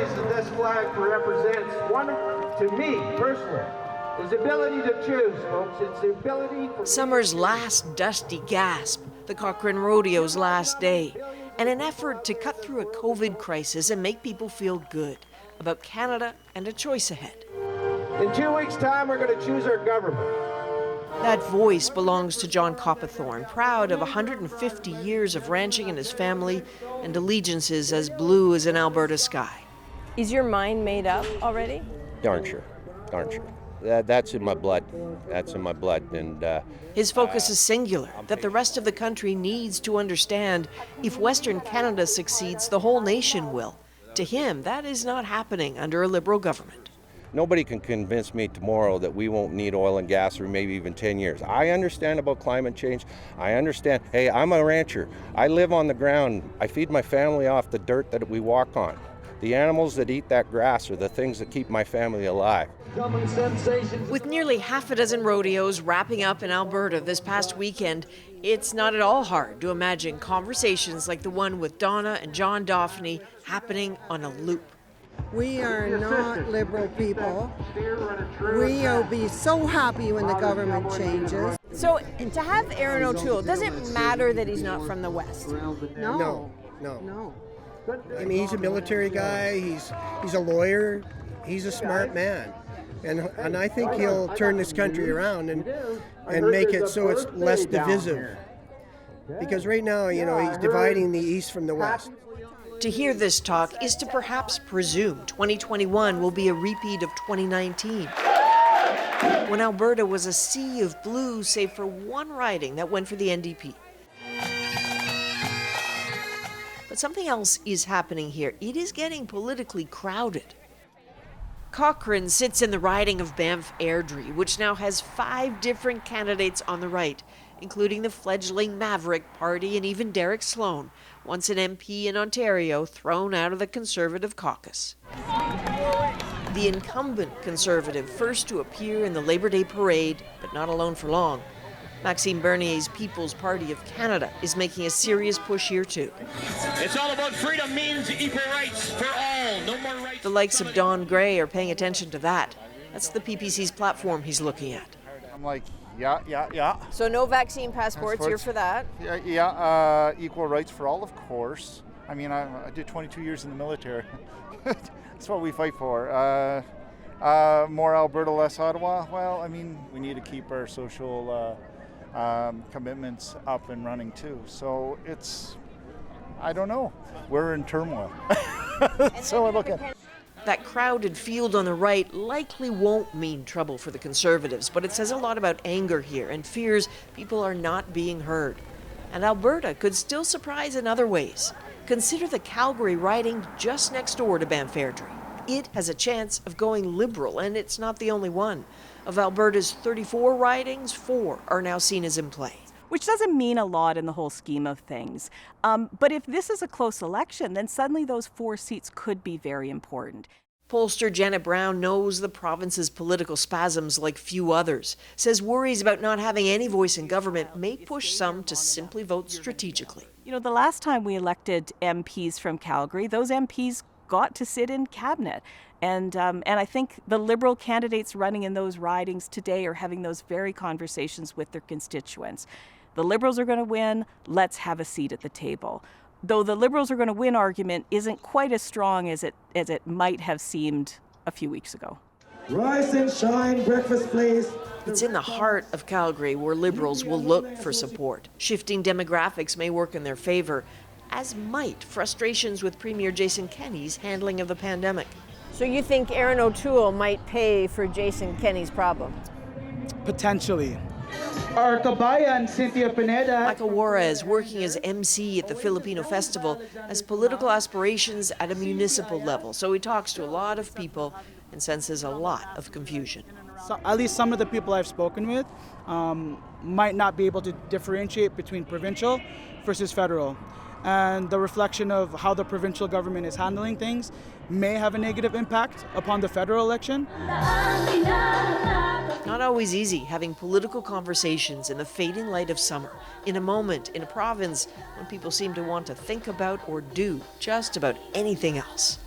reason this flag represents, one to me personally, is the ability to choose, folks. It's the ability for Summer's last dusty gasp, the Cochrane Rodeo's last day, and an effort to cut through a COVID crisis and make people feel good about Canada and a choice ahead. In 2 weeks' time, we're going to choose our government. That voice belongs to John Copperthorne, proud of 150 years of ranching in his family and allegiances as blue as an Alberta sky. Is your mind made up already? Darn sure. That's in my blood. And his focus is singular, that the rest of the country needs to understand if Western Canada succeeds, the whole nation will. To him, that is not happening under a Liberal government. nobody can convince me tomorrow that we won't need oil and gas for maybe even 10 years. I understand about climate change. I understand. Hey, I'm a rancher. I live on the ground. I feed my family off the dirt that we walk on. The animals that eat that grass are the things that keep my family alive. With nearly half a dozen rodeos wrapping up in Alberta this past weekend, it's not at all hard to imagine conversations like the one with Donna and John Daphne happening on a loop. We are not Liberal people. We will be so happy when the government changes. So to have Aaron O'Toole, does it matter that he's not from the West? No. I mean, he's a military guy, he's a lawyer, he's a smart man. And I think he'll turn this country around and make it so it's less divisive. Because right now, you know, he's dividing the East from the West. To hear this talk is to perhaps presume 2021 will be a repeat of 2019, when Alberta was a sea of blue save for one riding that went for the NDP. But something else is happening here. It is getting politically crowded. Cochrane sits in the riding of Banff-Airdrie, which now has 5 different candidates on the right, including the fledgling Maverick Party and even Derek Sloan, once an MP in Ontario, thrown out of the Conservative caucus. The incumbent Conservative, first to appear in the Labor Day parade, but not alone for long. Maxime Bernier's People's Party of Canada is making a serious push here too. It's all about freedom means equal rights for all. No more rights. The likes of Don Gray are paying attention to that. That's the PPC's platform he's looking at. I'm like, yeah. So no vaccine passports, you're for that? Yeah, equal rights for all, of course. I mean, I did 22 years in the military. That's what we fight for. More Alberta, less Ottawa. Well, I mean, we need to keep our social commitments up and running too. So it's, I don't know. We're in turmoil. So I look at that crowded field on the right likely won't mean trouble for the Conservatives, but it says a lot about anger here and fears people are not being heard. And Alberta could still surprise in other ways. Consider the Calgary riding just next door to Banff-Airdrie. It has a chance of going Liberal, and it's not the only one. Of Alberta's 34 ridings, 4 are now seen as in play. Which doesn't mean a lot in the whole scheme of things. But if this is a close election, then suddenly those 4 seats could be very important. Pollster Janet Brown knows the province's political spasms like few others, says worries about not having any voice in government may push some to simply vote strategically. You know, the last time we elected MPs from Calgary, those MPs got to sit in cabinet. And I think the Liberal candidates running in those ridings today are having those very conversations with their constituents. The Liberals are going to win, let's have a seat at the table. Though the Liberals are going to win argument isn't quite as strong as it might have seemed a few weeks ago. Rise and shine, breakfast place. It's in the heart of Calgary where Liberals will look for support. Shifting demographics may work in their favor, as might frustrations with Premier Jason Kenney's handling of the pandemic. So you think Aaron O'Toole might pay for Jason Kenney's problem? Potentially. Our kabayan, Cynthia Pineda. Michael Juarez, working as MC at the Filipino Festival, has political aspirations at a municipal level. So he talks to a lot of people and senses a lot of confusion. So, at least some of the people I've spoken with might not be able to differentiate between provincial versus federal. And the reflection of how the provincial government is handling things may have a negative impact upon the federal election. Not always easy having political conversations in the fading light of summer, in a moment in a province when people seem to want to think about or do just about anything else.